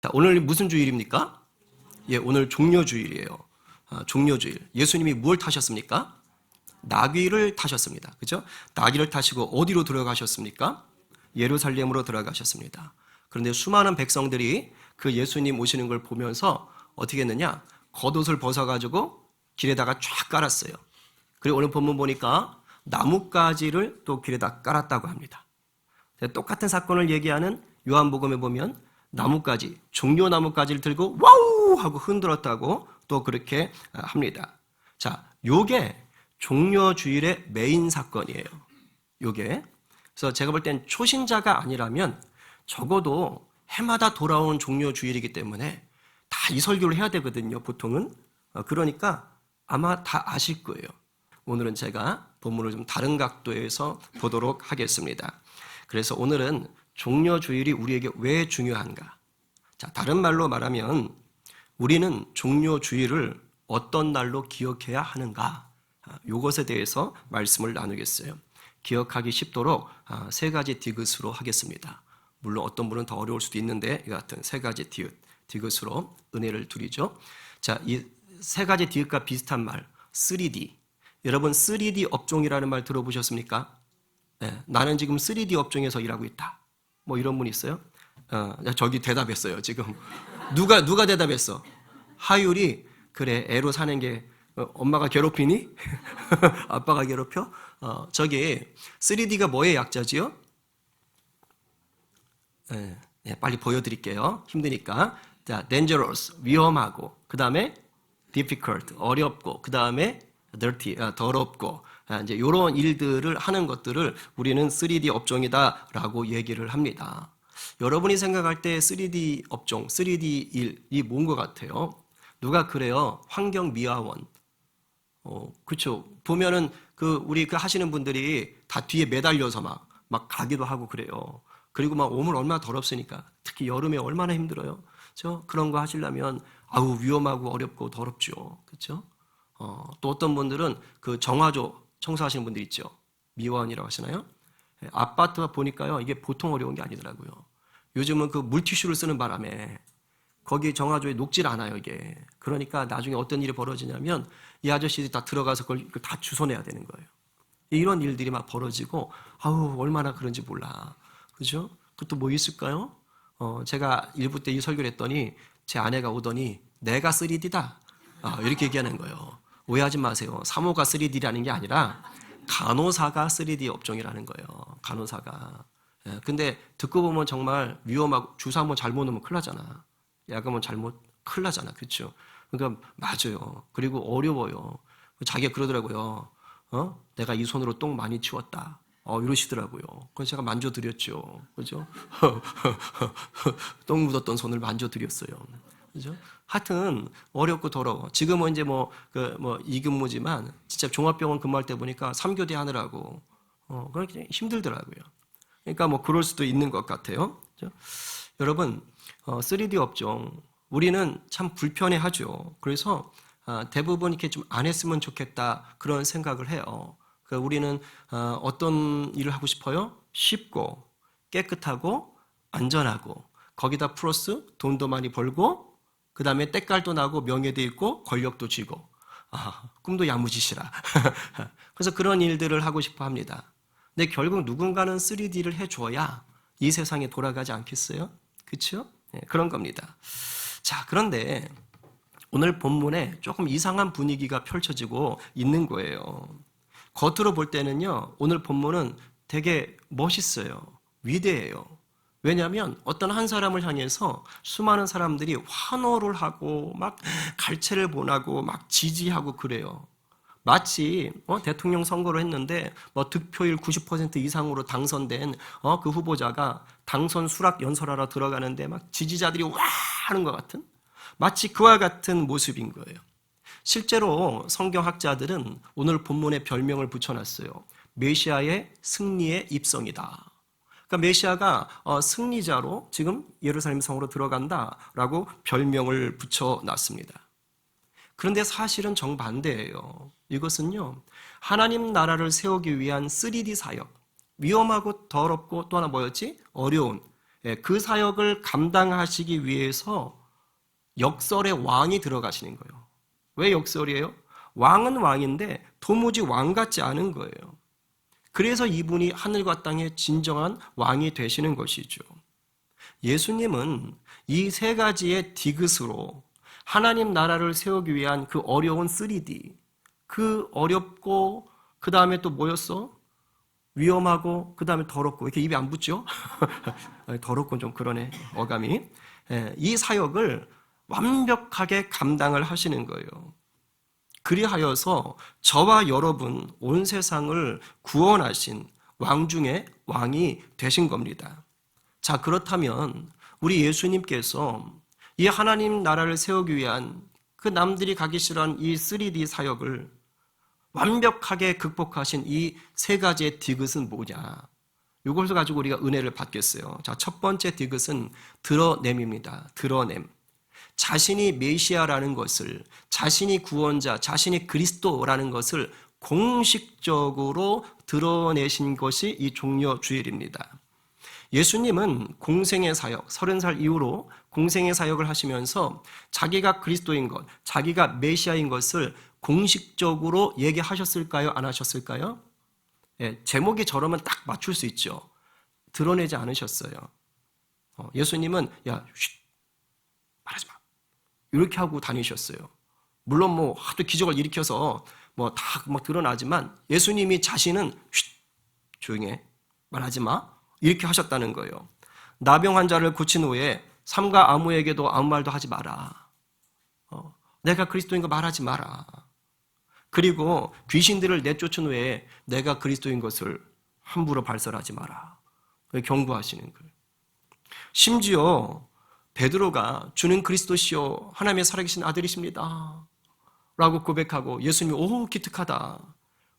자, 오늘 무슨 주일입니까? 예, 오늘 종려주일이에요. 종려주일. 예수님이 무엇을 타셨습니까? 나귀를 타셨습니다. 그죠? 나귀를 타시고 어디로 들어가셨습니까? 예루살렘으로 들어가셨습니다. 그런데 수많은 백성들이 그 예수님 오시는 걸 보면서 어떻게 했느냐? 겉옷을 벗어가지고 길에다가 쫙 깔았어요. 그리고 오늘 본문 보니까 나뭇가지를 또 길에다 깔았다고 합니다. 똑같은 사건을 얘기하는 요한복음에 보면 나뭇가지, 종려 나뭇가지를 들고 와우 하고 흔들었다고 또 그렇게 합니다. 자, 요게 종려주일의 메인 사건이에요. 요게. 그래서 제가 볼 땐 초신자가 아니라면 적어도 해마다 돌아오는 종려주일이기 때문에 다 이 설교를 해야 되거든요, 보통은. 그러니까 아마 다 아실 거예요. 오늘은 제가 본문을 좀 다른 각도에서 보도록 하겠습니다. 그래서 오늘은 종려주일이 우리에게 왜 중요한가? 자, 다른 말로 말하면 우리는 종려주일을 어떤 날로 기억해야 하는가? 이것에 대해서 말씀을 나누겠어요. 기억하기 쉽도록 세 가지 디귿으로 하겠습니다. 물론 어떤 분은 더 어려울 수도 있는데 이 같은 세 가지 디귿으로 은혜를 드리죠. 자, 이 세 가지 디귿과 비슷한 말, 3D. 여러분 3D 업종이라는 말 들어보셨습니까? 네, 나는 지금 3D 업종에서 일하고 있다. 뭐 이런 분 있어요? 저기 대답했어요. 지금 누가 대답했어? 하율이 그래 애로 사는 게 엄마가 괴롭히니? 아빠가 괴롭혀? 저기 3D가 뭐의 약자지요? 네, 빨리 보여드릴게요. 힘드니까. 자, dangerous 위험하고 그 다음에 difficult 어렵고 그 다음에 dirty 더럽고 이제 이런 일들을 하는 것들을 우리는 3D 업종이다라고 얘기를 합니다. 여러분이 생각할 때 3D 업종, 3D 일이 뭔 것 같아요? 누가 그래요? 환경미화원. 그렇죠. 보면은 우리 하시는 분들이 다 뒤에 매달려서 막 가기도 하고 그래요. 그리고 막 몸을 얼마나 더럽으니까 특히 여름에 얼마나 힘들어요. 그렇죠? 그런 거 하시려면 아우 위험하고 어렵고 더럽죠. 그렇죠? 또 어떤 분들은 그 정화조 청소하시는 분들 있죠. 미화원이라고 하시나요? 아파트 보니까요. 이게 보통 어려운 게 아니더라고요. 요즘은 그 물티슈를 쓰는 바람에 거기 정화조에 녹질 않아요, 이게. 그러니까 나중에 어떤 일이 벌어지냐면 이 아저씨들이 다 들어가서 그걸 다 주워내야 되는 거예요. 이런 일들이 막 벌어지고 아우 얼마나 그런지 몰라. 그죠? 그것도 뭐 있을까요? 제가 일부 때 이 설교를 했더니 제 아내가 오더니 내가 3D다. 이렇게 얘기하는 거예요. 오해하지 마세요. 사모가 3D라는 게 아니라 간호사가 3D 업종이라는 거예요. 간호사가. 근데 듣고 보면 정말 위험하고 주사 한번 잘못 놓으면 큰일 나잖아. 약 한번 잘못 큰일 나잖아. 그렇죠? 그러니까 맞아요. 그리고 어려워요. 자기가 그러더라고요. 내가 이 손으로 똥 많이 치웠다. 이러시더라고요. 그래서 제가 만져드렸죠. 그죠? 똥 묻었던 손을 만져드렸어요. 그죠? 하여튼 어렵고 더러워. 지금은 이제 이근무지만 진짜 종합병원 근무할 때 보니까 3교대 하느라고 그렇게 힘들더라고요. 그러니까 뭐 그럴 수도 있는 것 같아요. 그죠? 여러분 3D 업종 우리는 참 불편해하죠. 그래서 대부분 이렇게 좀 안 했으면 좋겠다 그런 생각을 해요. 그러니까 우리는 어떤 일을 하고 싶어요? 쉽고 깨끗하고 안전하고 거기다 플러스 돈도 많이 벌고 그 다음에 때깔도 나고 명예도 있고 권력도 쥐고 꿈도 야무지시라. 그래서 그런 일들을 하고 싶어 합니다. 근데 결국 누군가는 3D를 해줘야 이 세상에 돌아가지 않겠어요? 그렇죠? 네, 그런 겁니다. 자, 그런데 오늘 본문에 조금 이상한 분위기가 펼쳐지고 있는 거예요. 겉으로 볼 때는요, 오늘 본문은 되게 멋있어요. 위대해요. 왜냐하면 어떤 한 사람을 향해서 수많은 사람들이 환호를 하고 막 갈채를 보내고 막 지지하고 그래요. 마치 대통령 선거를 했는데 득표율 90% 이상으로 당선된 그 후보자가 당선 수락 연설하러 들어가는데 막 지지자들이 와 하는 것 같은 마치 그와 같은 모습인 거예요. 실제로 성경학자들은 오늘 본문에 별명을 붙여놨어요. 메시아의 승리의 입성이다. 그러니까 메시아가 승리자로 지금 예루살렘 성으로 들어간다라고 별명을 붙여놨습니다. 그런데 사실은 정반대예요. 이것은요, 하나님 나라를 세우기 위한 3D 사역, 위험하고 더럽고 또 하나 뭐였지? 어려운 그 사역을 감당하시기 위해서 역설의 왕이 들어가시는 거예요. 왜 역설이에요? 왕은 왕인데 도무지 왕 같지 않은 거예요. 그래서 이분이 하늘과 땅의 진정한 왕이 되시는 것이죠. 예수님은 이 세 가지의 디귿으로 하나님 나라를 세우기 위한 그 어려운 3D, 그 어렵고 그 다음에 또 뭐였어? 위험하고 그 다음에 더럽고 이렇게 입에 안 붙죠? 더럽고 좀 그러네 어감이. 이 사역을 완벽하게 감당을 하시는 거예요. 그리하여서 저와 여러분 온 세상을 구원하신 왕 중에 왕이 되신 겁니다. 자, 그렇다면 우리 예수님께서 이 하나님 나라를 세우기 위한 그 남들이 가기 싫어하는 이 3D 사역을 완벽하게 극복하신 이 세 가지의 디귿은 뭐냐? 이것을 가지고 우리가 은혜를 받겠어요. 자, 첫 번째 디귿은 드러냄입니다. 드러냄. 자신이 메시아라는 것을, 자신이 구원자, 자신이 그리스도라는 것을 공식적으로 드러내신 것이 이 종려주일입니다. 예수님은 공생의 사역, 30살 이후로 공생의 사역을 하시면서 자기가 그리스도인 것, 자기가 메시아인 것을 공식적으로 얘기하셨을까요? 안 하셨을까요? 제목이 저러면 딱 맞출 수 있죠. 드러내지 않으셨어요. 예수님은 야, 말하지 마. 이렇게 하고 다니셨어요. 물론 뭐 하도 기적을 일으켜서 뭐 다 막 드러나지만 예수님이 자신은 조용히 해. 말하지 마. 이렇게 하셨다는 거예요. 나병 환자를 고친 후에 삼가 아무에게도 아무 말도 하지 마라. 내가 그리스도인 거 말하지 마라. 그리고 귀신들을 내쫓은 후에 내가 그리스도인 것을 함부로 발설하지 마라. 경고하시는 거예요. 심지어 베드로가 주는 그리스도시요 하나님의 살아계신 아들이십니다 라고 고백하고 예수님이 오 기특하다.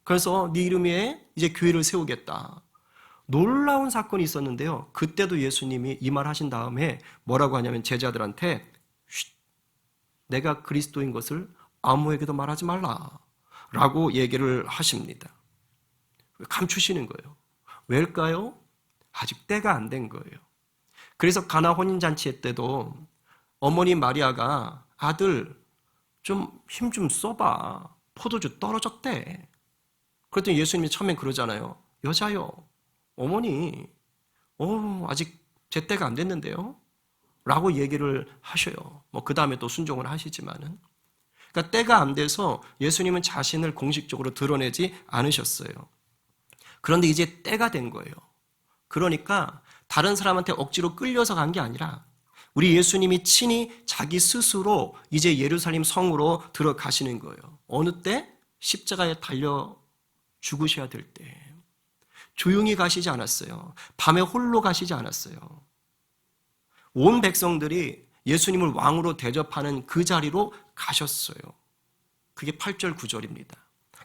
그래서 네 이름 위에 이제 교회를 세우겠다. 놀라운 사건이 있었는데요. 그때도 예수님이 이 말 하신 다음에 뭐라고 하냐면 제자들한테 내가 그리스도인 것을 아무에게도 말하지 말라 라고 얘기를 하십니다. 감추시는 거예요. 왜일까요? 아직 때가 안 된 거예요. 그래서 가나 혼인잔치 때도 어머니 마리아가 아들 좀 힘 좀 써봐. 포도주 떨어졌대. 그랬더니 예수님이 처음엔 그러잖아요. 여자요. 어머니 아직 제 때가 안 됐는데요. 라고 얘기를 하셔요. 뭐 그 다음에 또 순종을 하시지만은. 그러니까 때가 안 돼서 예수님은 자신을 공식적으로 드러내지 않으셨어요. 그런데 이제 때가 된 거예요. 그러니까 다른 사람한테 억지로 끌려서 간 게 아니라 우리 예수님이 친히 자기 스스로 이제 예루살렘 성으로 들어가시는 거예요. 어느 때? 십자가에 달려 죽으셔야 될 때. 조용히 가시지 않았어요. 밤에 홀로 가시지 않았어요. 온 백성들이 예수님을 왕으로 대접하는 그 자리로 가셨어요. 그게 8절 9절입니다.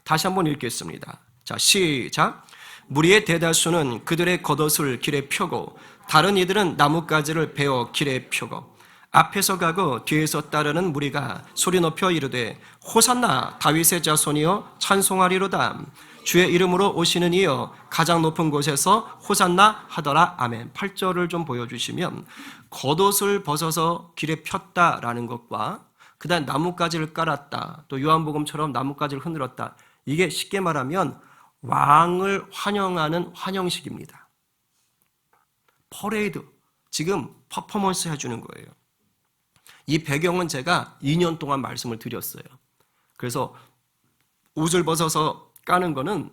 다시 한번 읽겠습니다. 자, 시작. 무리의 대다수는 그들의 겉옷을 길에 펴고 다른 이들은 나뭇가지를 베어 길에 펴고 앞에서 가고 뒤에서 따르는 무리가 소리 높여 이르되 호산나 다윗의 자손이여 찬송하리로다. 주의 이름으로 오시는 이여 가장 높은 곳에서 호산나 하더라. 아멘. 8절을 좀 보여주시면 겉옷을 벗어서 길에 폈다라는 것과 그 다음 나뭇가지를 깔았다. 또 요한복음처럼 나뭇가지를 흔들었다. 이게 쉽게 말하면 왕을 환영하는 환영식입니다. 퍼레이드, 지금 퍼포먼스 해주는 거예요. 이 배경은 제가 2년 동안 말씀을 드렸어요. 그래서 옷을 벗어서 까는 거는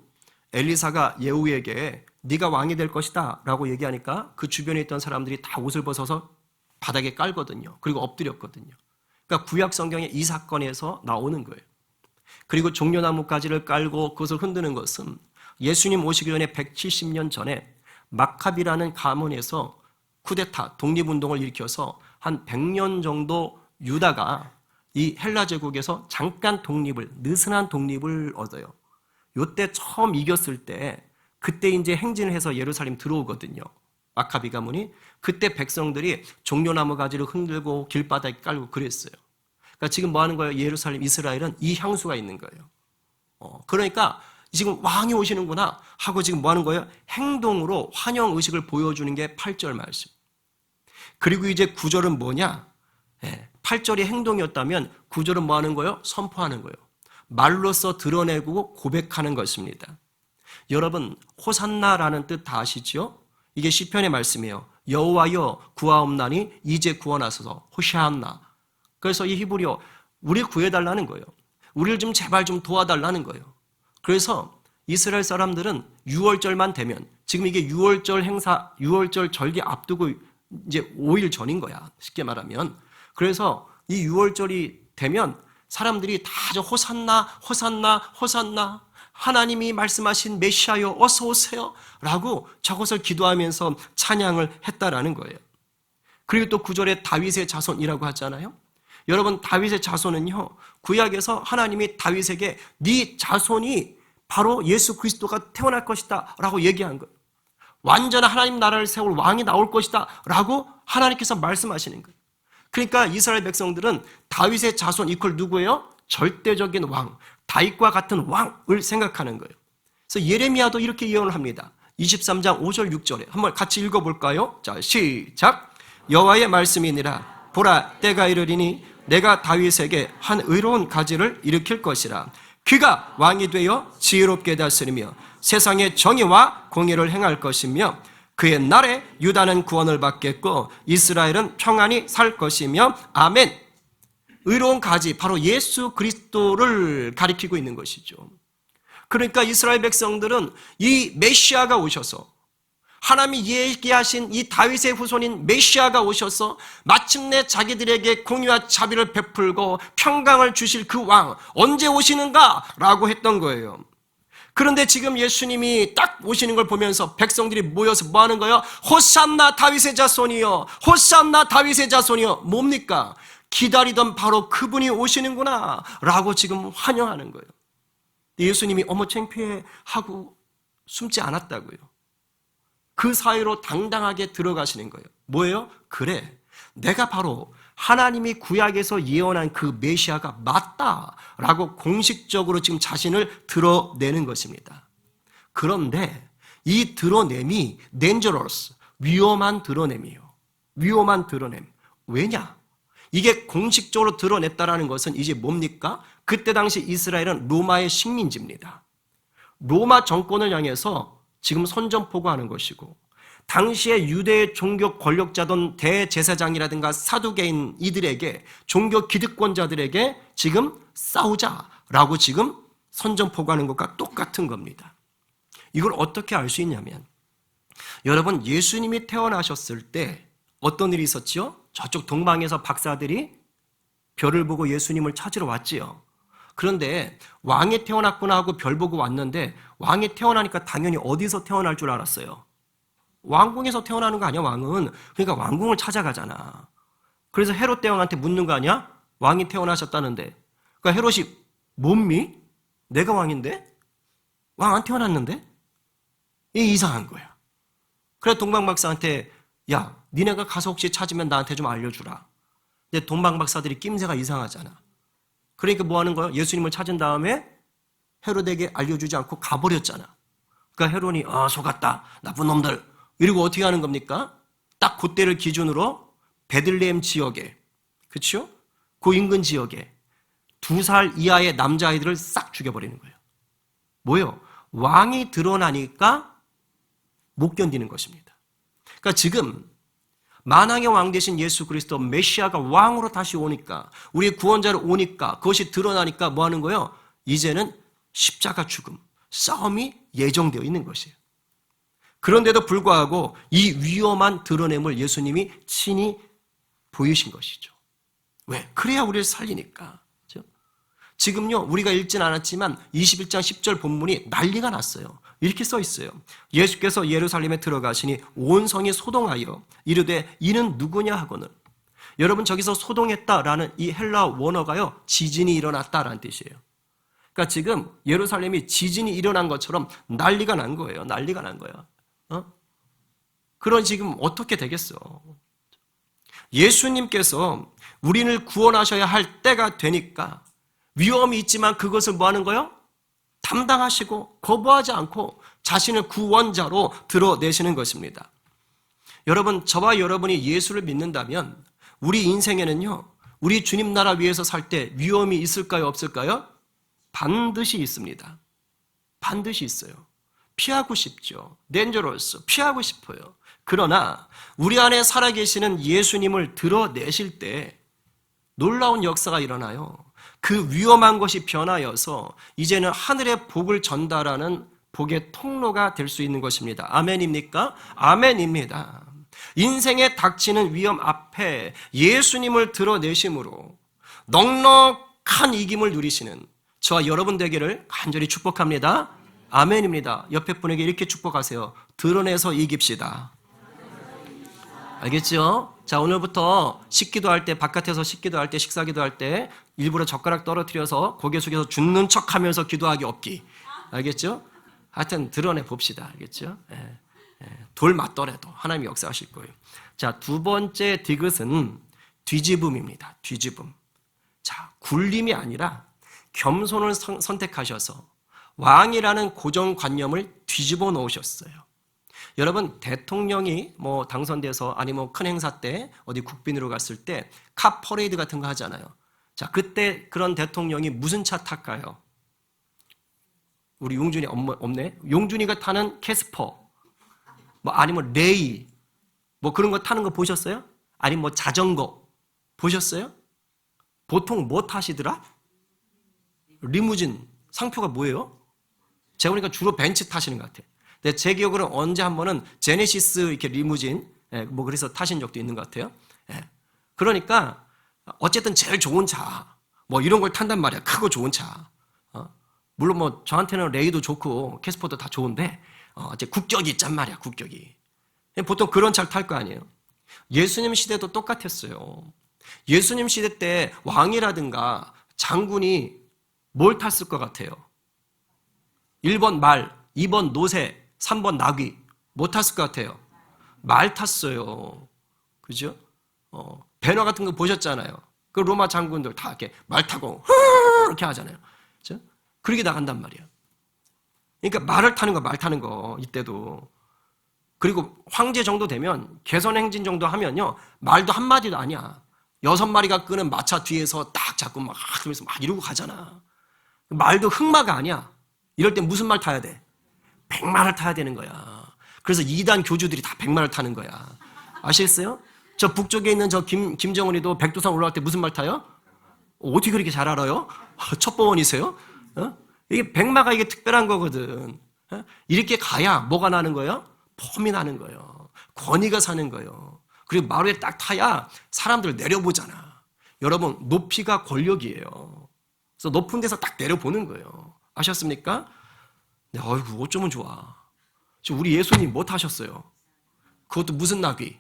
엘리사가 예후에게 네가 왕이 될 것이다 라고 얘기하니까 그 주변에 있던 사람들이 다 옷을 벗어서 바닥에 깔거든요. 그리고 엎드렸거든요. 그러니까 구약 성경의 이 사건에서 나오는 거예요. 그리고 종려나무가지를 깔고 그것을 흔드는 것은 예수님 오시기 전에 170년 전에 마카비라는 가문에서 쿠데타, 독립운동을 일으켜서 한 100년 정도 유다가 이 헬라 제국에서 잠깐 독립을, 느슨한 독립을 얻어요. 요때 처음 이겼을 때 그때 이제 행진을 해서 예루살렘 들어오거든요. 마카비 가문이. 그때 백성들이 종려나무 가지를 흔들고 길바닥에 깔고 그랬어요. 그러니까 지금 뭐 하는 거예요? 예루살렘, 이스라엘은 이 향수가 있는 거예요. 그러니까 지금 왕이 오시는구나 하고 지금 뭐 하는 거예요? 행동으로 환영 의식을 보여주는 게 8절 말씀. 그리고 이제 9절은 뭐냐? 8절이 행동이었다면 9절은 뭐 하는 거예요? 선포하는 거예요. 말로써 드러내고 고백하는 것입니다. 여러분, 호산나라는 뜻 다 아시죠? 이게 시편의 말씀이에요. 여호와여 구하옵나니 이제 구원하소서. 호시아나. 그래서 이 히브리어 우리 구해달라는 거예요. 우리를 좀 제발 좀 도와달라는 거예요. 그래서 이스라엘 사람들은 6월절만 되면, 지금 이게 6월절 행사, 6월절 절기 앞두고 이제 5일 전인 거야. 쉽게 말하면. 그래서 이 6월절이 되면 사람들이 다 저 호산나, 호산나, 호산나, 하나님이 말씀하신 메시아여 어서 오세요 라고 저것을 기도하면서 찬양을 했다라는 거예요. 그리고 또 9절에 다윗의 자손이라고 하잖아요. 여러분, 다윗의 자손은요, 구약에서 하나님이 다윗에게 네 자손이 바로 예수 그리스도가 태어날 것이다 라고 얘기한 거예요. 완전한 하나님 나라를 세울 왕이 나올 것이다 라고 하나님께서 말씀하시는 거예요. 그러니까 이스라엘 백성들은 다윗의 자손 이퀄 누구예요? 절대적인 왕, 다윗과 같은 왕을 생각하는 거예요. 그래서 예레미야도 이렇게 예언을 합니다. 23장 5절 6절에 한번 같이 읽어볼까요? 자, 시작. 여호와의 말씀이니라. 보라, 때가 이르리니 내가 다윗에게 한 의로운 가지를 일으킬 것이라. 그가 왕이 되어 지혜롭게 다스리며 세상의 정의와 공의를 행할 것이며 그의 날에 유다는 구원을 받겠고 이스라엘은 평안히 살 것이며 아멘. 의로운 가지, 바로 예수 그리스도를 가리키고 있는 것이죠. 그러니까 이스라엘 백성들은 이 메시아가 오셔서, 하나님이 얘기하신 이 다윗의 후손인 메시아가 오셔서 마침내 자기들에게 공의와 자비를 베풀고 평강을 주실 그 왕 언제 오시는가? 라고 했던 거예요. 그런데 지금 예수님이 딱 오시는 걸 보면서 백성들이 모여서 뭐 하는 거예요? 호산나 다윗의 자손이여, 호산나 다윗의 자손이여. 뭡니까? 기다리던 바로 그분이 오시는구나 라고 지금 환영하는 거예요. 예수님이 어머 창피해 하고 숨지 않았다고요. 그 사이로 당당하게 들어가시는 거예요. 뭐예요? 그래, 내가 바로 하나님이 구약에서 예언한 그 메시아가 맞다라고 공식적으로 지금 자신을 드러내는 것입니다. 그런데 이 드러냄이 dangerous, 위험한 드러냄이에요. 위험한 드러냄. 왜냐? 이게 공식적으로 드러냈다라는 것은 이제 뭡니까? 그때 당시 이스라엘은 로마의 식민지입니다. 로마 정권을 향해서 지금 선전포고하는 것이고, 당시에 유대의 종교 권력자던 대제사장이라든가 사두개인 이들에게, 종교 기득권자들에게 지금 싸우자라고 지금 선전포고하는 것과 똑같은 겁니다. 이걸 어떻게 알 수 있냐면, 여러분, 예수님이 태어나셨을 때 어떤 일이 있었지요? 저쪽 동방에서 박사들이 별을 보고 예수님을 찾으러 왔지요. 그런데 왕이 태어났구나 하고 별 보고 왔는데, 왕이 태어나니까 당연히 어디서 태어날 줄 알았어요? 왕궁에서 태어나는 거 아니야, 왕은. 그러니까 왕궁을 찾아가잖아. 그래서 헤롯 대왕한테 묻는 거 아니야? 왕이 태어나셨다는데. 그러니까 헤롯이 몸미? 내가 왕인데? 왕 안 태어났는데? 이게 이상한 거야. 그래서 동방박사한테, 야, 니네가 가서 혹시 찾으면 나한테 좀 알려주라. 근데 동방박사들이 낌새가 이상하잖아. 그러니까 뭐 하는 거야? 예수님을 찾은 다음에 헤롯에게 알려주지 않고 가버렸잖아. 그러니까 헤롯이 속았다, 나쁜 놈들. 이러고 어떻게 하는 겁니까? 딱 그때를 기준으로 베들레헴 지역에, 그렇죠? 그 인근 지역에 2살 이하의 남자아이들을 싹 죽여버리는 거예요. 뭐예요? 왕이 드러나니까 못 견디는 것입니다. 그러니까 지금 만왕의 왕 되신 예수 그리스도 메시아가 왕으로 다시 오니까, 우리의 구원자로 오니까, 그것이 드러나니까 뭐 하는 거예요? 이제는 십자가 죽음, 싸움이 예정되어 있는 것이에요. 그런데도 불구하고 이 위험한 드러냄을 예수님이 친히 보이신 것이죠. 왜? 그래야 우리를 살리니까. 그렇죠? 지금요, 우리가 읽진 않았지만 21장 10절 본문이 난리가 났어요. 이렇게 써 있어요. 예수께서 예루살렘에 들어가시니 온 성이 소동하여 이르되 이는 누구냐 하거늘. 여러분, 저기서 소동했다라는 이 헬라 원어가요, 지진이 일어났다라는 뜻이에요. 그러니까 지금 예루살렘이 지진이 일어난 것처럼 난리가 난 거예요. 난리가 난 거야. 그런 지금 어떻게 되겠어? 예수님께서 우리를 구원하셔야 할 때가 되니까 위험이 있지만 그것을 뭐 하는 거예요? 담당하시고 거부하지 않고 자신을 구원자로 드러내시는 것입니다. 여러분, 저와 여러분이 예수를 믿는다면 우리 인생에는요, 우리 주님 나라 위에서 살 때 위험이 있을까요, 없을까요? 반드시 있습니다. 반드시 있어요. 피하고 싶죠. dangerous, 피하고 싶어요. 그러나 우리 안에 살아계시는 예수님을 드러내실 때 놀라운 역사가 일어나요. 그 위험한 것이 변하여서 이제는 하늘의 복을 전달하는 복의 통로가 될 수 있는 것입니다. 아멘입니까? 아멘입니다. 인생에 닥치는 위험 앞에 예수님을 드러내심으로 넉넉한 이김을 누리시는 저와 여러분 되기를 간절히 축복합니다. 아멘입니다. 옆에 분에게 이렇게 축복하세요. 드러내서 이깁시다. 알겠죠? 자, 오늘부터 식기도 할 때, 바깥에서 식기도 할 때, 식사기도 할 때 일부러 젓가락 떨어뜨려서 고개 숙여서 죽는 척하면서 기도하기 없기. 알겠죠? 하여튼 드러내 봅시다. 알겠죠? 돌 맞더라도 하나님이 역사하실 거예요. 자, 두 번째 디귿은 뒤집음입니다. 뒤집음. 자, 굴림이 아니라 겸손을 선택하셔서 왕이라는 고정관념을 뒤집어 놓으셨어요. 여러분, 대통령이 뭐 당선돼서 아니면 큰 행사 때 어디 국빈으로 갔을 때 카 퍼레이드 같은 거 하잖아요. 자, 그때 그런 대통령이 무슨 차 탈까요? 우리 용준이 없네. 용준이가 타는 캐스퍼, 뭐 아니면 레이, 뭐 그런 거 타는 거 보셨어요? 아니면 뭐 자전거 보셨어요? 보통 뭐 타시더라? 리무진. 상표가 뭐예요? 제가 보니까 주로 벤츠 타시는 것 같아요. 근데 제 기억으로는 언제 한 번은 제네시스 이렇게 리무진, 뭐 그래서 타신 적도 있는 것 같아요. 그러니까 어쨌든 제일 좋은 차, 뭐 이런 걸 탄단 말이야. 크고 좋은 차. 물론 뭐 저한테는 레이도 좋고 캐스퍼도 다 좋은데 이제 국격이 있단 말이야. 국격이. 보통 그런 차를 탈 거 아니에요. 예수님 시대도 똑같았어요. 예수님 시대 때 왕이라든가 장군이 뭘 탔을 것 같아요? 1번 말, 2번 노새, 3번 나귀. 뭐 탔을 것 같아요? 말 탔어요. 그죠? 배너 같은 거 보셨잖아요. 그 로마 장군들 다 이렇게 말 타고 이렇게 하잖아요. 그죠? 그렇게 나간단 말이에요. 그러니까 말을 타는 거, 말 타는 거 이때도. 그리고 황제 정도 되면 개선행진 정도 하면요, 말도 한마디도 아니야. 6마리가 끄는 마차 뒤에서 딱 잡고 막 그러면서 막 이러고 가잖아. 말도 흑마가 아니야. 이럴 때 무슨 말 타야 돼? 백마를 타야 되는 거야. 그래서 2단 교주들이 다 백마를 타는 거야. 아시겠어요? 저 북쪽에 있는 저 김정은이도 백두산 올라갈 때 무슨 말 타요? 어떻게 그렇게 잘 알아요? 첩보원이세요? 이게 백마가 이게 특별한 거거든. 이렇게 가야 뭐가 나는 거예요? 폼이 나는 거예요. 권위가 사는 거예요. 그리고 말 위에 딱 타야 사람들 내려보잖아. 여러분, 높이가 권력이에요. 그래서 높은 데서 딱 내려보는 거예요. 아셨습니까? 네, 어이구, 어쩌면 좋아. 지금 우리 예수님 뭐 타셨어요? 그것도 무슨 나귀?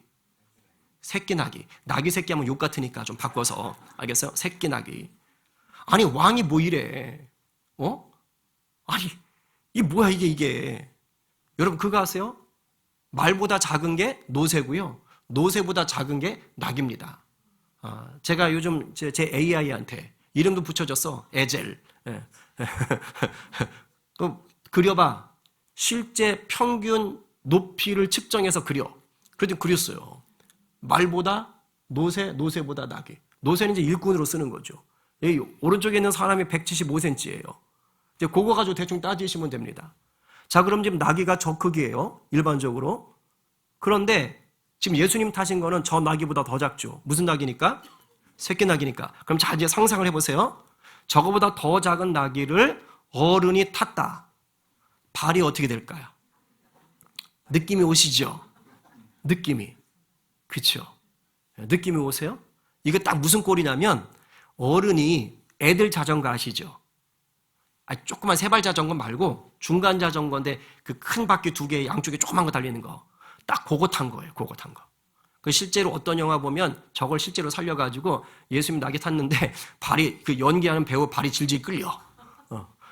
새끼 나귀. 나귀 새끼 하면 욕 같으니까 좀 바꿔서. 알겠어요? 새끼 나귀. 아니, 왕이 뭐 이래? 아니, 이게 뭐야, 이게. 여러분, 그거 아세요? 말보다 작은 게 노새고요. 노새보다 작은 게 낙입니다. 제가 요즘 제 AI한테 이름도 붙여줬어. 에젤. 그려봐. 실제 평균 높이를 측정해서 그려. 그래도 그렸어요. 말보다 노새, 노새보다 낙이. 노새는 이제 일꾼으로 쓰는 거죠. 여기 오른쪽에 있는 사람이 175cm예요. 이제 그거 가지고 대충 따지시면 됩니다. 자, 그럼 지금 나귀가 저 크기예요. 일반적으로. 그런데 지금 예수님 타신 거는 저 나귀보다 더 작죠. 무슨 나귀니까? 새끼 나귀니까. 그럼 자, 이제 상상을 해보세요. 저거보다 더 작은 나귀를 어른이 탔다. 발이 어떻게 될까요? 느낌이 오시죠? 느낌이. 그렇죠? 느낌이 오세요? 이거 딱 무슨 꼴이냐면 어른이 애들 자전거 아시죠? 조그만 세발 자전거 말고 중간 자전거인데 그 큰 바퀴 2개 양쪽에 조그만 거 달리는 거. 딱 그거 탄 거예요. 그거 탄 거. 그 실제로 어떤 영화 보면 저걸 실제로 살려가지고 예수님 나귀 탔는데 발이 그 연기하는 배우 발이 질질 끌려.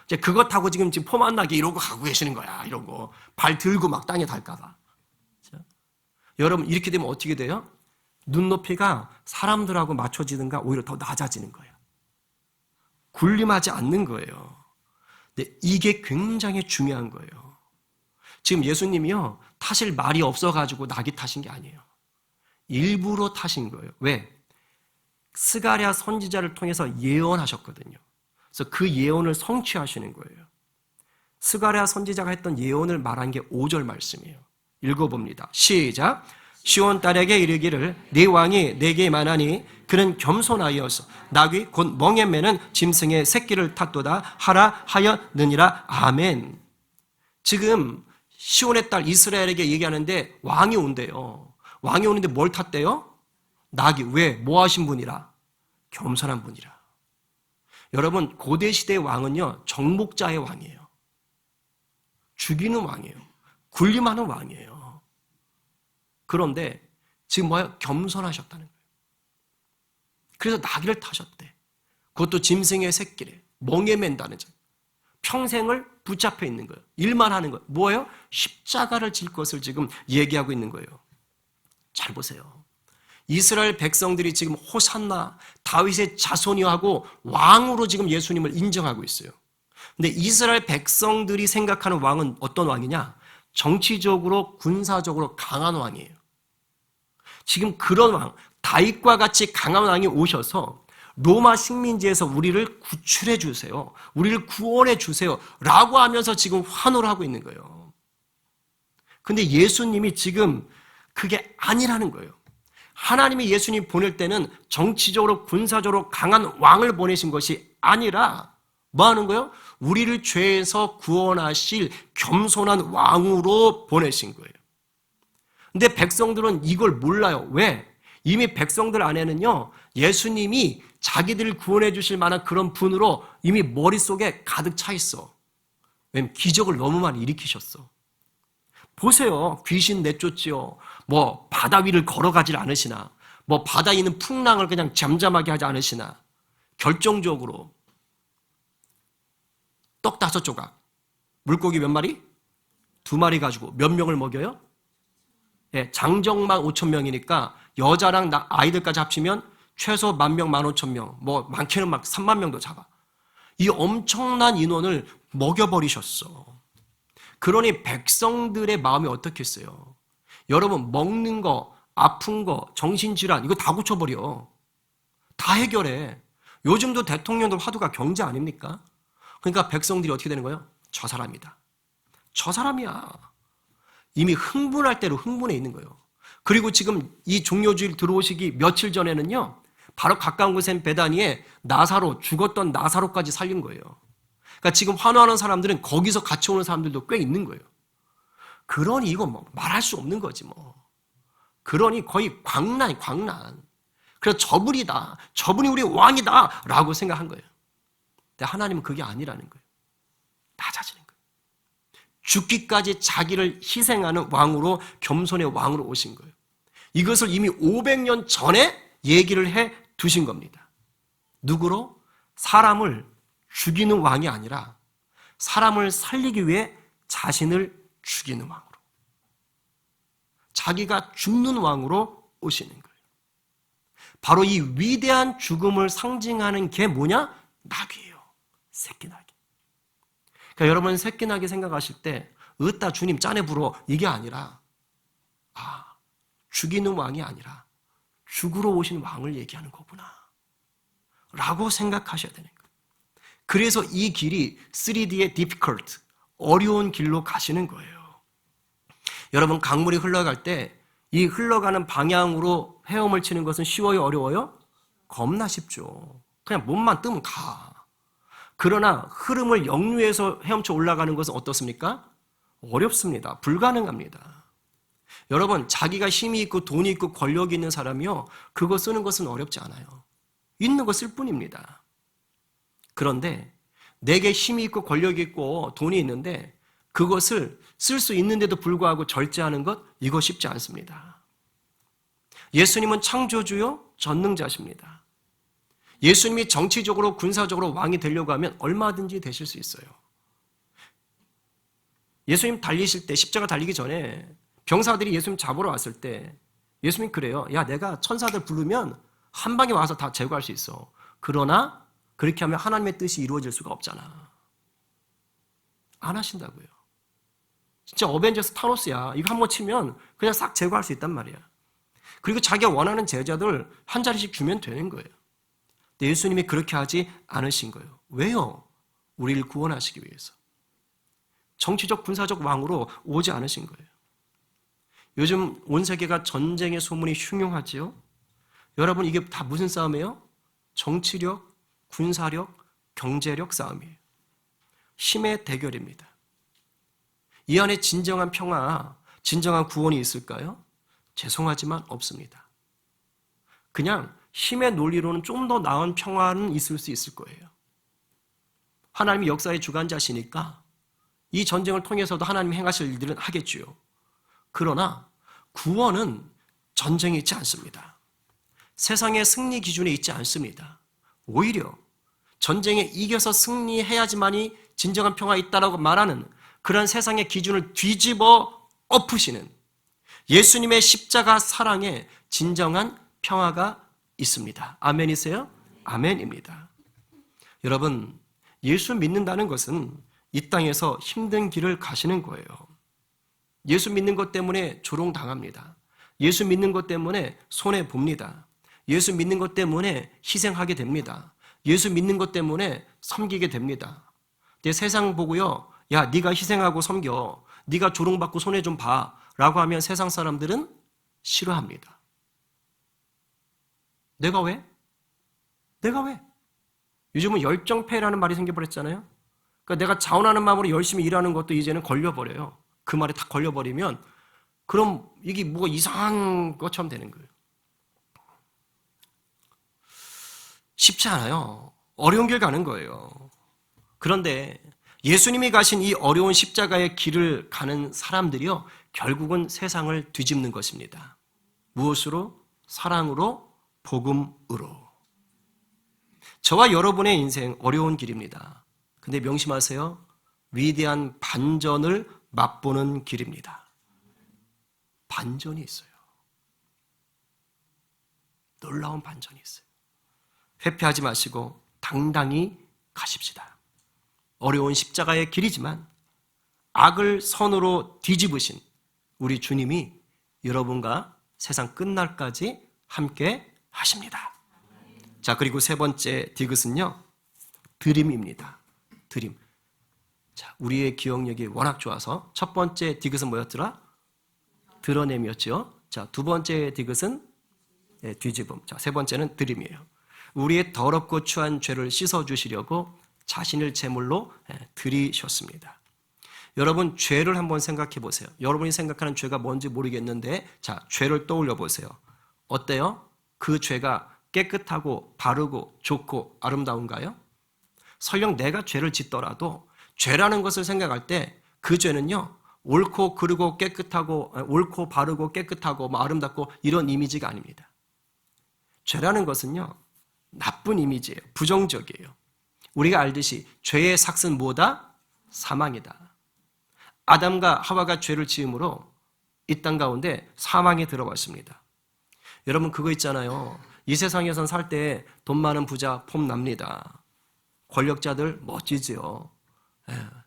이제 그거 타고 지금 폼 안 나게 이러고 가고 계시는 거야. 이러고 발 들고 막 땅에 닿을까봐. 여러분 이렇게 되면 어떻게 돼요? 눈높이가 사람들하고 맞춰지는가 오히려 더 낮아지는 거예요. 굴림하지 않는 거예요. 근데 이게 굉장히 중요한 거예요. 지금 예수님이요 타실 말이 없어가지고 낙이 타신 게 아니에요. 일부러 타신 거예요. 왜? 스가랴 선지자를 통해서 예언하셨거든요. 그래서 그 예언을 성취하시는 거예요. 스가랴 선지자가 했던 예언을 말한 게 5절 말씀이에요. 읽어봅니다. 시작. 시온 딸에게 이르기를 네 왕이 내게 만하니 그는 겸손하여서 낙이 곧 멍에 매는 짐승의 새끼를 탔도다 하라 하였느니라. 아멘. 지금 시온의 딸 이스라엘에게 얘기하는데 왕이 온대요. 왕이 오는데 뭘 탔대요? 낙이. 왜? 뭐 하신 분이라? 겸손한 분이라. 여러분, 고대 시대의 왕은요, 정복자의 왕이에요. 죽이는 왕이에요. 군림하는 왕이에요. 그런데 지금 뭐예요? 겸손하셨다는 거예요. 그래서 나귀를 타셨대. 그것도 짐승의 새끼래. 멍에 맨다는 점. 평생을 붙잡혀 있는 거예요. 일만 하는 거예요. 뭐예요? 십자가를 질 것을 지금 얘기하고 있는 거예요. 잘 보세요. 이스라엘 백성들이 지금 호산나 다윗의 자손이요 하고 왕으로 지금 예수님을 인정하고 있어요. 근데 이스라엘 백성들이 생각하는 왕은 어떤 왕이냐? 정치적으로 군사적으로 강한 왕이에요. 지금 그런 왕, 다윗과 같이 강한 왕이 오셔서 로마 식민지에서 우리를 구출해 주세요. 우리를 구원해 주세요. 라고 하면서 지금 환호를 하고 있는 거예요. 근데 예수님이 지금 그게 아니라는 거예요. 하나님이 예수님 보낼 때는 정치적으로 군사적으로 강한 왕을 보내신 것이 아니라 뭐 하는 거예요? 우리를 죄에서 구원하실 겸손한 왕으로 보내신 거예요. 근데 백성들은 이걸 몰라요. 왜? 이미 백성들 안에는요, 예수님이 자기들을 구원해 주실 만한 그런 분으로 이미 머릿속에 가득 차 있어. 왜냐면 기적을 너무 많이 일으키셨어. 보세요. 귀신 내쫓지요. 뭐 바다 위를 걸어가질 않으시나. 뭐 바다에 있는 풍랑을 그냥 잠잠하게 하지 않으시나. 결정적으로 떡 5조각, 물고기 몇 마리? 2마리 가지고 몇 명을 먹여요? 예, 장정만 5,000명이니까 여자랑 아이들까지 합치면 최소 10,000명, 15,000명, 뭐 많게는 막 3만 명도 잡아. 이 엄청난 인원을 먹여버리셨어. 그러니 백성들의 마음이 어떻겠어요? 여러분, 먹는 거, 아픈 거, 정신질환 이거 다 고쳐버려. 다 해결해. 요즘도 대통령들 화두가 경제 아닙니까? 그러니까 백성들이 어떻게 되는 거예요? 저 사람이다. 저 사람이야. 이미 흥분할 대로 흥분해 있는 거예요. 그리고 지금 이 종료주일 들어오시기 며칠 전에는요, 바로 가까운 곳엔 베다니에 나사로, 죽었던 나사로까지 살린 거예요. 그러니까 지금 환호하는 사람들은 거기서 같이 오는 사람들도 꽤 있는 거예요. 그러니 이거 뭐 말할 수 없는 거지 뭐. 그러니 거의 광란이 광란. 그래서 저분이다. 저분이 우리 왕이다. 라고 생각한 거예요. 근데 하나님은 그게 아니라는 거예요. 낮아지는 거예요. 죽기까지 자기를 희생하는 왕으로, 겸손의 왕으로 오신 거예요. 이것을 이미 500년 전에 얘기를 해 두신 겁니다. 누구로? 사람을 죽이는 왕이 아니라 사람을 살리기 위해 자신을 죽이는 왕으로. 자기가 죽는 왕으로 오시는 거예요. 바로 이 위대한 죽음을 상징하는 게 뭐냐? 낙이에요. 새끼 낙이. 그러니까 여러분 새끼 낙이 생각하실 때 으따 주님 짠해 불어 이게 아니라 죽이는 왕이 아니라 죽으러 오신 왕을 얘기하는 거구나 라고 생각하셔야 되는 거예요. 그래서 이 길이 3D의 difficult, 어려운 길로 가시는 거예요. 여러분 강물이 흘러갈 때 이 흘러가는 방향으로 헤엄을 치는 것은 쉬워요? 어려워요? 겁나 쉽죠. 그냥 몸만 뜨면 가. 그러나 흐름을 역류해서 헤엄쳐 올라가는 것은 어떻습니까? 어렵습니다. 불가능합니다. 여러분 자기가 힘이 있고 돈이 있고 권력이 있는 사람이요, 그거 쓰는 것은 어렵지 않아요. 있는 거 쓸 뿐입니다. 그런데 내게 힘이 있고 권력이 있고 돈이 있는데 그것을 쓸 수 있는데도 불구하고 절제하는 것, 이거 쉽지 않습니다. 예수님은 창조주요 전능자십니다. 예수님이 정치적으로 군사적으로 왕이 되려고 하면 얼마든지 되실 수 있어요. 예수님 달리실 때, 십자가 달리기 전에 병사들이 예수님 잡으러 왔을 때 예수님 그래요. 야, 내가 천사들 부르면 한 방에 와서 다 제거할 수 있어. 그러나 그렇게 하면 하나님의 뜻이 이루어질 수가 없잖아. 안 하신다고요. 진짜 어벤져스 타노스야. 이거 한번 치면 그냥 싹 제거할 수 있단 말이야. 그리고 자기가 원하는 제자들 한 자리씩 주면 되는 거예요. 근데 예수님이 그렇게 하지 않으신 거예요. 왜요? 우리를 구원하시기 위해서. 정치적 군사적 왕으로 오지 않으신 거예요. 요즘 온 세계가 전쟁의 소문이 흉흉하지요. 여러분, 이게 다 무슨 싸움이에요? 정치력, 군사력, 경제력 싸움이에요. 힘의 대결입니다. 이 안에 진정한 평화, 진정한 구원이 있을까요? 죄송하지만 없습니다. 그냥 힘의 논리로는 좀 더 나은 평화는 있을 수 있을 거예요. 하나님이 역사의 주관자시니까 이 전쟁을 통해서도 하나님이 행하실 일들은 하겠지요. 그러나 구원은 전쟁에 있지 않습니다. 세상의 승리 기준에 있지 않습니다. 오히려 전쟁에 이겨서 승리해야지만이 진정한 평화가 있다라고 말하는 그런 세상의 기준을 뒤집어 엎으시는 예수님의 십자가 사랑에 진정한 평화가 있습니다. 아멘이세요? 아멘입니다. 여러분, 예수 믿는다는 것은 이 땅에서 힘든 길을 가시는 거예요. 예수 믿는 것 때문에 조롱당합니다. 예수 믿는 것 때문에 손해봅니다. 예수 믿는 것 때문에 희생하게 됩니다. 예수 믿는 것 때문에 섬기게 됩니다. 근데 세상 보고요, 야, 네가 희생하고 섬겨, 네가 조롱받고 손해 좀 봐 라고 하면 세상 사람들은 싫어합니다. 내가 왜? 내가 왜? 요즘은 열정페이라는 말이 생겨버렸잖아요. 그러니까 내가 자원하는 마음으로 열심히 일하는 것도 이제는 걸려버려요. 그 말에 딱 걸려버리면 그럼 이게 뭐가 이상한 것처럼 되는 거예요. 쉽지 않아요. 어려운 길 가는 거예요. 그런데 예수님이 가신 이 어려운 십자가의 길을 가는 사람들이요, 결국은 세상을 뒤집는 것입니다. 무엇으로? 사랑으로, 복음으로. 저와 여러분의 인생 어려운 길입니다. 근데 명심하세요. 위대한 반전을 맛보는 길입니다. 반전이 있어요. 놀라운 반전이 있어요. 회피하지 마시고 당당히 가십시다. 어려운 십자가의 길이지만 악을 선으로 뒤집으신 우리 주님이 여러분과 세상 끝날까지 함께 하십니다. 자, 그리고 세 번째 디귿은요, 드림입니다. 드림. 자, 우리의 기억력이 워낙 좋아서 첫 번째 디귿은 뭐였더라? 드러냄이었죠. 자, 두 번째 디귿은 뒤집음. 자, 세 번째는 드림이에요. 우리의 더럽고 추한 죄를 씻어주시려고 자신을 제물로 드리셨습니다. 여러분, 죄를 한번 생각해 보세요. 여러분이 생각하는 죄가 뭔지 모르겠는데, 자, 죄를 떠올려 보세요. 어때요? 그 죄가 깨끗하고 바르고 좋고 아름다운가요? 설령 내가 죄를 짓더라도 죄라는 것을 생각할 때 그 죄는요, 옳고 그르고 깨끗하고, 옳고 바르고 깨끗하고 아름답고 이런 이미지가 아닙니다. 죄라는 것은요, 나쁜 이미지예요. 부정적이에요. 우리가 알듯이 죄의 삭은 뭐다? 사망이다. 아담과 하와가 죄를 지음으로 이 땅 가운데 사망에 들어왔습니다. 여러분, 그거 있잖아요. 이 세상에선 살 때 돈 많은 부자 폼납니다. 권력자들 멋지지요.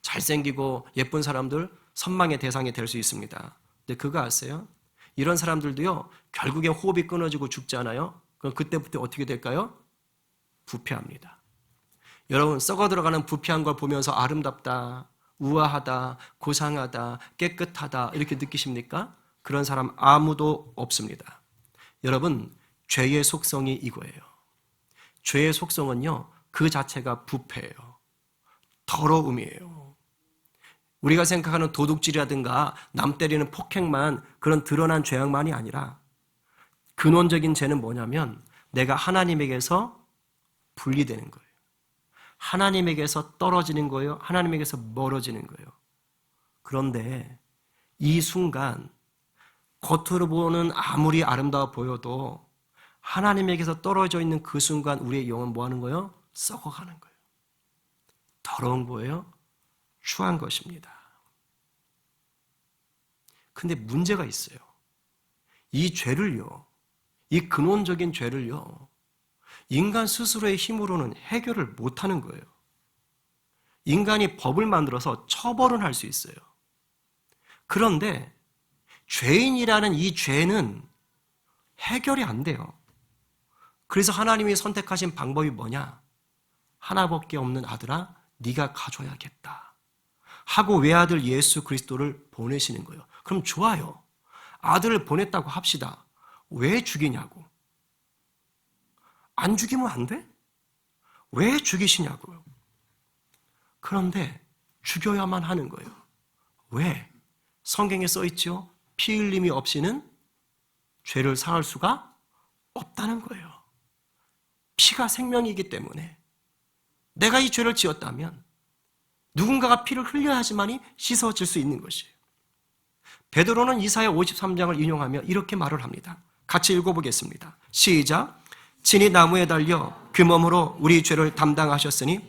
잘생기고 예쁜 사람들 선망의 대상이 될 수 있습니다. 근데 그거 아세요? 이런 사람들도요, 결국에 호흡이 끊어지고 죽잖아요. 그럼 그때부터 어떻게 될까요? 부패합니다. 여러분, 썩어 들어가는 부패한 걸 보면서 아름답다, 우아하다, 고상하다, 깨끗하다 이렇게 느끼십니까? 그런 사람 아무도 없습니다. 여러분, 죄의 속성이 이거예요. 죄의 속성은요, 그 자체가 부패예요. 더러움이에요. 우리가 생각하는 도둑질이라든가 남 때리는 폭행만 그런 드러난 죄악만이 아니라 근원적인 죄는 뭐냐면 내가 하나님에게서 분리되는 거예요. 하나님에게서 떨어지는 거예요. 하나님에게서 멀어지는 거예요. 그런데 이 순간 겉으로 보는 아무리 아름다워 보여도 하나님에게서 떨어져 있는 그 순간 우리의 영은 뭐 하는 거예요? 썩어가는 거예요. 더러운 거예요. 추한 것입니다. 근데 문제가 있어요. 이 죄를요, 이 근원적인 죄를요, 인간 스스로의 힘으로는 해결을 못하는 거예요. 인간이 법을 만들어서 처벌은 할 수 있어요. 그런데 죄인이라는 이 죄는 해결이 안 돼요. 그래서 하나님이 선택하신 방법이 뭐냐? 하나밖에 없는 아들아, 네가 가져야겠다 하고 외아들 예수 그리스도를 보내시는 거예요. 그럼 좋아요. 아들을 보냈다고 합시다. 왜 죽이냐고. 안 죽이면 안 돼? 왜 죽이시냐고요. 그런데 죽여야만 하는 거예요. 왜? 성경에 써 있죠. 피 흘림이 없이는 죄를 사할 수가 없다는 거예요. 피가 생명이기 때문에 내가 이 죄를 지었다면 누군가가 피를 흘려야지만이 씻어질 수 있는 것이에요. 베드로는 이사야 53장을 인용하며 이렇게 말을 합니다. 같이 읽어보겠습니다. 시작. 친히 나무에 달려 그 몸으로 우리 죄를 담당하셨으니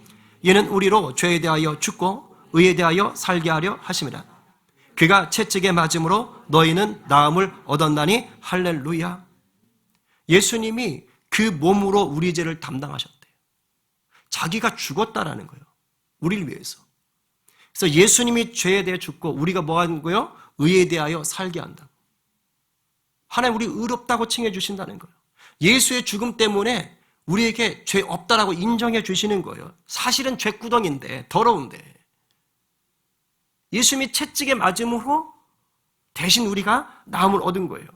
이는 우리로 죄에 대하여 죽고 의에 대하여 살게 하려 하심이라. 그가 채찍에 맞음으로 너희는 나음을 얻었나니 할렐루야. 예수님이 그 몸으로 우리 죄를 담당하셨대요. 자기가 죽었다라는 거예요. 우리를 위해서. 그래서 예수님이 죄에 대해 죽고 우리가 뭐 하는 거예요? 의에 대하여 살게 한다. 하나님 우리 의롭다고 칭해 주신다는 거예요. 예수의 죽음 때문에 우리에게 죄 없다라고 인정해 주시는 거예요. 사실은 죄구덩인데 더러운데 예수님이 채찍에 맞음으로 대신 우리가 나음을 얻은 거예요.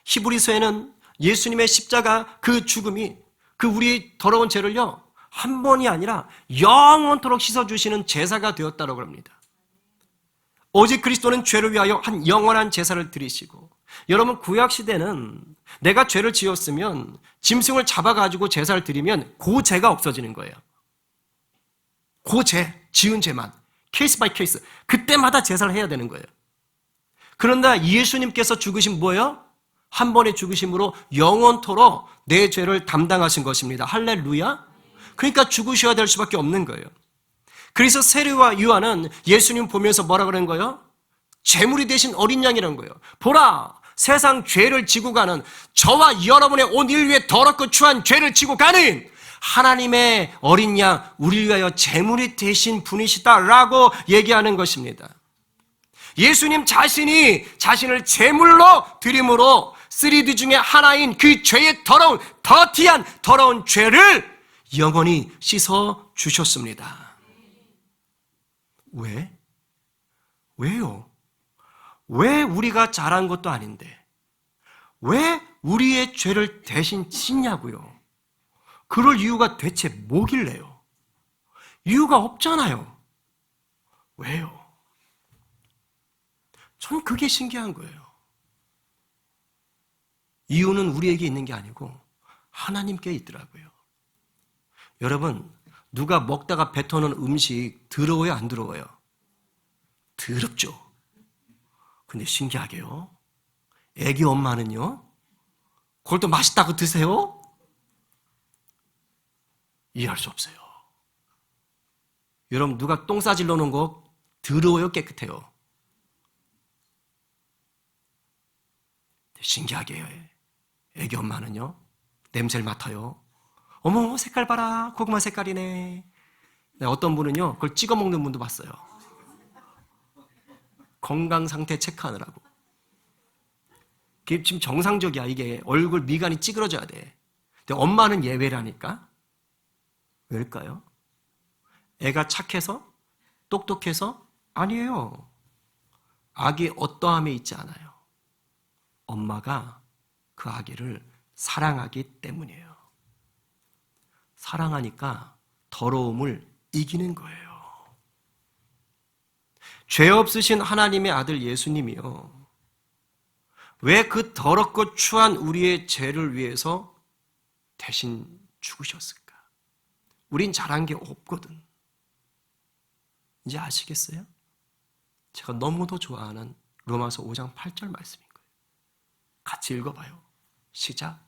히브리서에는 예수님의 십자가 그 죽음이 그 우리의 더러운 죄를요 한 번이 아니라 영원토록 씻어주시는 제사가 되었다고 합니다. 오직 그리스도는 죄를 위하여 한 영원한 제사를 드리시고, 여러분 구약시대는 내가 죄를 지었으면 짐승을 잡아가지고 제사를 드리면 그 죄가 없어지는 거예요. 그 죄, 지은 죄만 케이스 바이 케이스 그때마다 제사를 해야 되는 거예요. 그런데 예수님께서 죽으신 뭐예요? 한 번의 죽으심으로 영원토록 내 죄를 담당하신 것입니다. 할렐루야. 그러니까 죽으셔야 될 수밖에 없는 거예요. 그래서 세례와 요한은 예수님 보면서 뭐라 그런 거예요? 제물이 되신 어린 양이라는 거예요. 보라, 세상 죄를 지고 가는 저와 여러분의 온 인류의 더럽고 추한 죄를 지고 가는 하나님의 어린 양, 우리를 위하여 제물이 되신 분이시다라고 얘기하는 것입니다. 예수님 자신이 자신을 제물로 드림으로 3D 중에 하나인 그 죄의 더러운, 더티한 더러운 죄를 영원히 씻어 주셨습니다. 왜? 왜요? 왜 우리가 잘한 것도 아닌데 왜 우리의 죄를 대신 씻냐고요? 그럴 이유가 대체 뭐길래요? 이유가 없잖아요. 왜요? 전 그게 신기한 거예요. 이유는 우리에게 있는 게 아니고 하나님께 있더라고요. 여러분, 누가 먹다가 뱉어놓은 음식 더러워요, 안 더러워요? 더럽죠. 근데 신기하게요, 애기 엄마는요, 그걸 또 맛있다고 드세요? 이해할 수 없어요. 여러분, 누가 똥 싸질러 놓은 거 더러워요, 깨끗해요? 신기하게 애기 엄마는요, 냄새를 맡아요. 어머, 색깔 봐라, 고구마 색깔이네. 어떤 분은요, 그걸 찍어 먹는 분도 봤어요. 건강 상태 체크하느라고. 그게 지금 정상적이야. 이게 얼굴 미간이 찌그러져야 돼. 근데 엄마는 예외라니까. 왜일까요? 애가 착해서? 똑똑해서? 아니에요. 아기 어떠함에 있지 않아요. 엄마가 그 아기를 사랑하기 때문이에요. 사랑하니까 더러움을 이기는 거예요. 죄 없으신 하나님의 아들 예수님이요, 왜 그 더럽고 추한 우리의 죄를 위해서 대신 죽으셨을까? 우린 잘한 게 없거든. 이제 아시겠어요? 제가 너무도 좋아하는 로마서 5장 8절 말씀인 거예요. 같이 읽어봐요. 시작.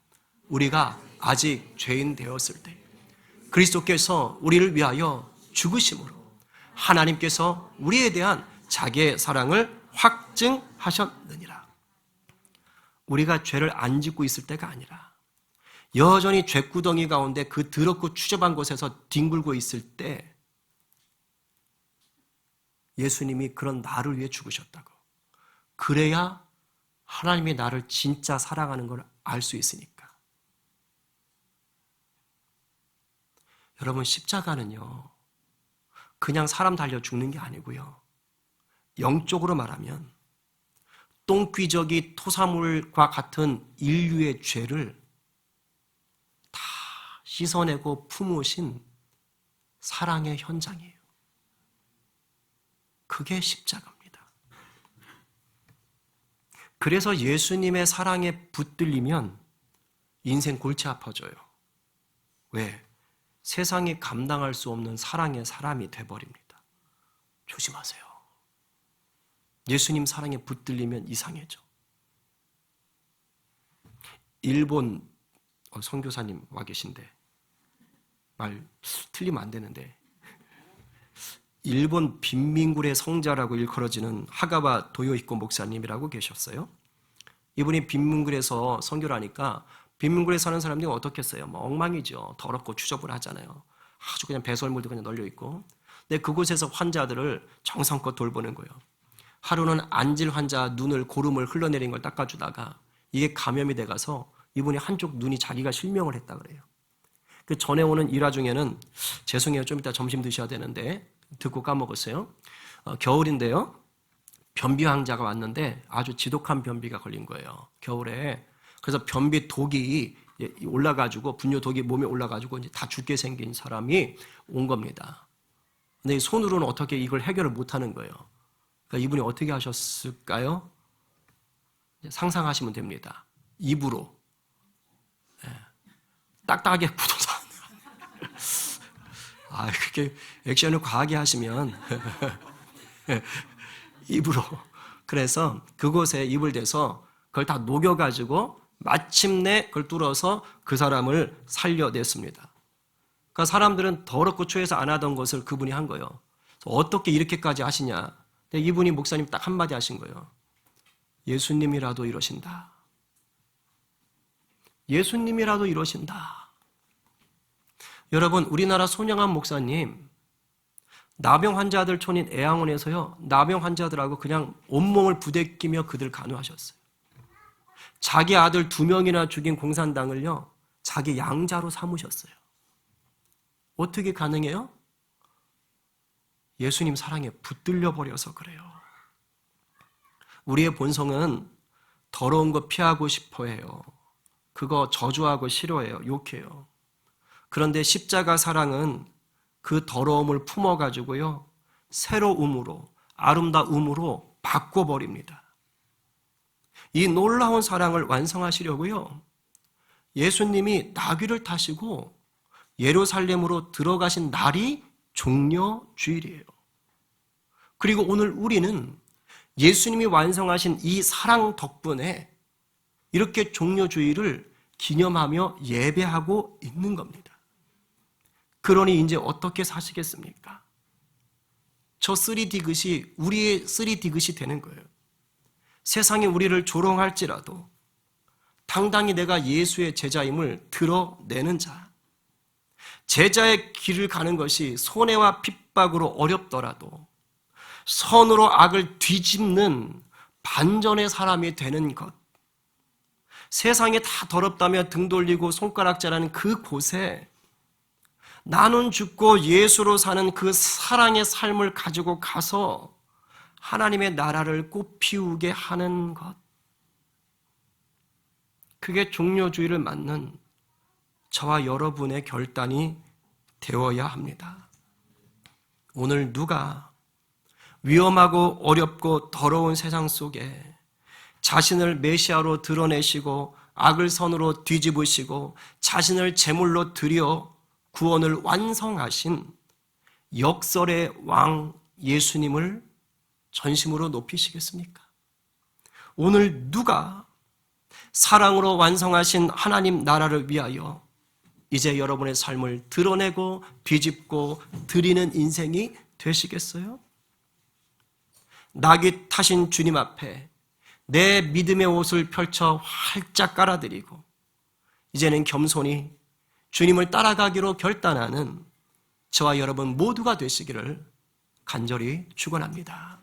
우리가 아직 죄인 되었을 때 그리스도께서 우리를 위하여 죽으심으로 하나님께서 우리에 대한 자기의 사랑을 확증하셨느니라. 우리가 죄를 안 짓고 있을 때가 아니라 여전히 죄구덩이 가운데 그 더럽고 추접한 곳에서 뒹굴고 있을 때 예수님이 그런 나를 위해 죽으셨다고. 그래야 하나님이 나를 진짜 사랑하는 걸 알 수 있으니까. 여러분, 십자가는요, 그냥 사람 달려 죽는 게 아니고요. 영적으로 말하면 똥귀저귀 토사물과 같은 인류의 죄를 다 씻어내고 품으신 사랑의 현장이에요. 그게 십자가입니다. 그래서 예수님의 사랑에 붙들리면 인생 골치 아파져요. 왜? 세상이 감당할 수 없는 사랑의 사람이 돼버립니다. 조심하세요. 예수님 사랑에 붙들리면 이상해져. 일본 선교사님 와 계신데 말 틀리면 안 되는데, 일본 빈민굴의 성자라고 일컬어지는 하가와 도요히코 목사님이라고 계셨어요. 이분이 빈민굴에서 선교를 하니까 빈민굴에 사는 사람들이 어떻겠어요? 뭐 엉망이죠. 더럽고 추접을하잖아요. 아주 그냥 배설물도 그냥 널려 있고. 근데 그곳에서 환자들을 정성껏 돌보는 거예요. 하루는 안질 환자 눈을 고름을 흘러내린 걸 닦아주다가 이게 감염이 돼가서 이분이 한쪽 눈이 자기가 실명을 했다 그래요. 그 전에 오는 일화 중에는, 죄송해요, 좀 이따 점심 드셔야 되는데 듣고 까먹었어요. 겨울인데요, 변비 환자가 왔는데 아주 지독한 변비가 걸린 거예요, 겨울에. 그래서 변비 독이 올라가지고, 분뇨 독이 몸에 올라가지고 이제 다 죽게 생긴 사람이 온 겁니다. 근데 손으로는 어떻게 이걸 해결을 못하는 거예요. 그러니까 이분이 어떻게 하셨을까요? 상상하시면 됩니다. 입으로 딱딱하게 굳어서. 그렇게 액션을 과하게 하시면 입으로. 그래서 그곳에 입을 대서 그걸 다 녹여가지고 마침내 그걸 뚫어서 그 사람을 살려냈습니다. 그러니까 사람들은 더럽고 추해서 안 하던 것을 그분이 한 거예요. 어떻게 이렇게까지 하시냐. 근데 이분이, 목사님 딱 한마디 하신 거예요. 예수님이라도 이러신다. 예수님이라도 이러신다. 여러분, 우리나라 손영한 목사님, 나병 환자들 촌인 애양원에서요, 나병 환자들하고 그냥 온몸을 부대끼며 그들 간호하셨어요. 자기 아들 2명이나 죽인 공산당을요, 자기 양자로 삼으셨어요. 어떻게 가능해요? 예수님 사랑에 붙들려 버려서 그래요. 우리의 본성은 더러운 거 피하고 싶어 해요. 그거 저주하고 싫어해요. 욕해요. 그런데 십자가 사랑은 그 더러움을 품어가지고요, 새로움으로, 아름다움으로 바꿔버립니다. 이 놀라운 사랑을 완성하시려고요, 예수님이 나귀를 타시고 예루살렘으로 들어가신 날이 종려주일이에요. 그리고 오늘 우리는 예수님이 완성하신 이 사랑 덕분에 이렇게 종려주일을 기념하며 예배하고 있는 겁니다. 그러니 이제 어떻게 사시겠습니까? 저 3디귿이 우리의 3디귿이 되는 거예요. 세상이 우리를 조롱할지라도 당당히 내가 예수의 제자임을 드러내는 자, 제자의 길을 가는 것이 손해와 핍박으로 어렵더라도 선으로 악을 뒤집는 반전의 사람이 되는 것, 세상이 다 더럽다며 등 돌리고 손가락질하는 그 곳에 나는 죽고 예수로 사는 그 사랑의 삶을 가지고 가서 하나님의 나라를 꽃피우게 하는 것, 그게 종려주의를 맞는 저와 여러분의 결단이 되어야 합니다. 오늘 누가 위험하고 어렵고 더러운 세상 속에 자신을 메시아로 드러내시고 악을 선으로 뒤집으시고 자신을 제물로 드려 구원을 완성하신 역설의 왕 예수님을 전심으로 높이시겠습니까? 오늘 누가 사랑으로 완성하신 하나님 나라를 위하여 이제 여러분의 삶을 드러내고 뒤집고 드리는 인생이 되시겠어요? 낙이 타신 주님 앞에 내 믿음의 옷을 펼쳐 활짝 깔아드리고 이제는 겸손히 주님을 따라가기로 결단하는 저와 여러분 모두가 되시기를 간절히 축원합니다.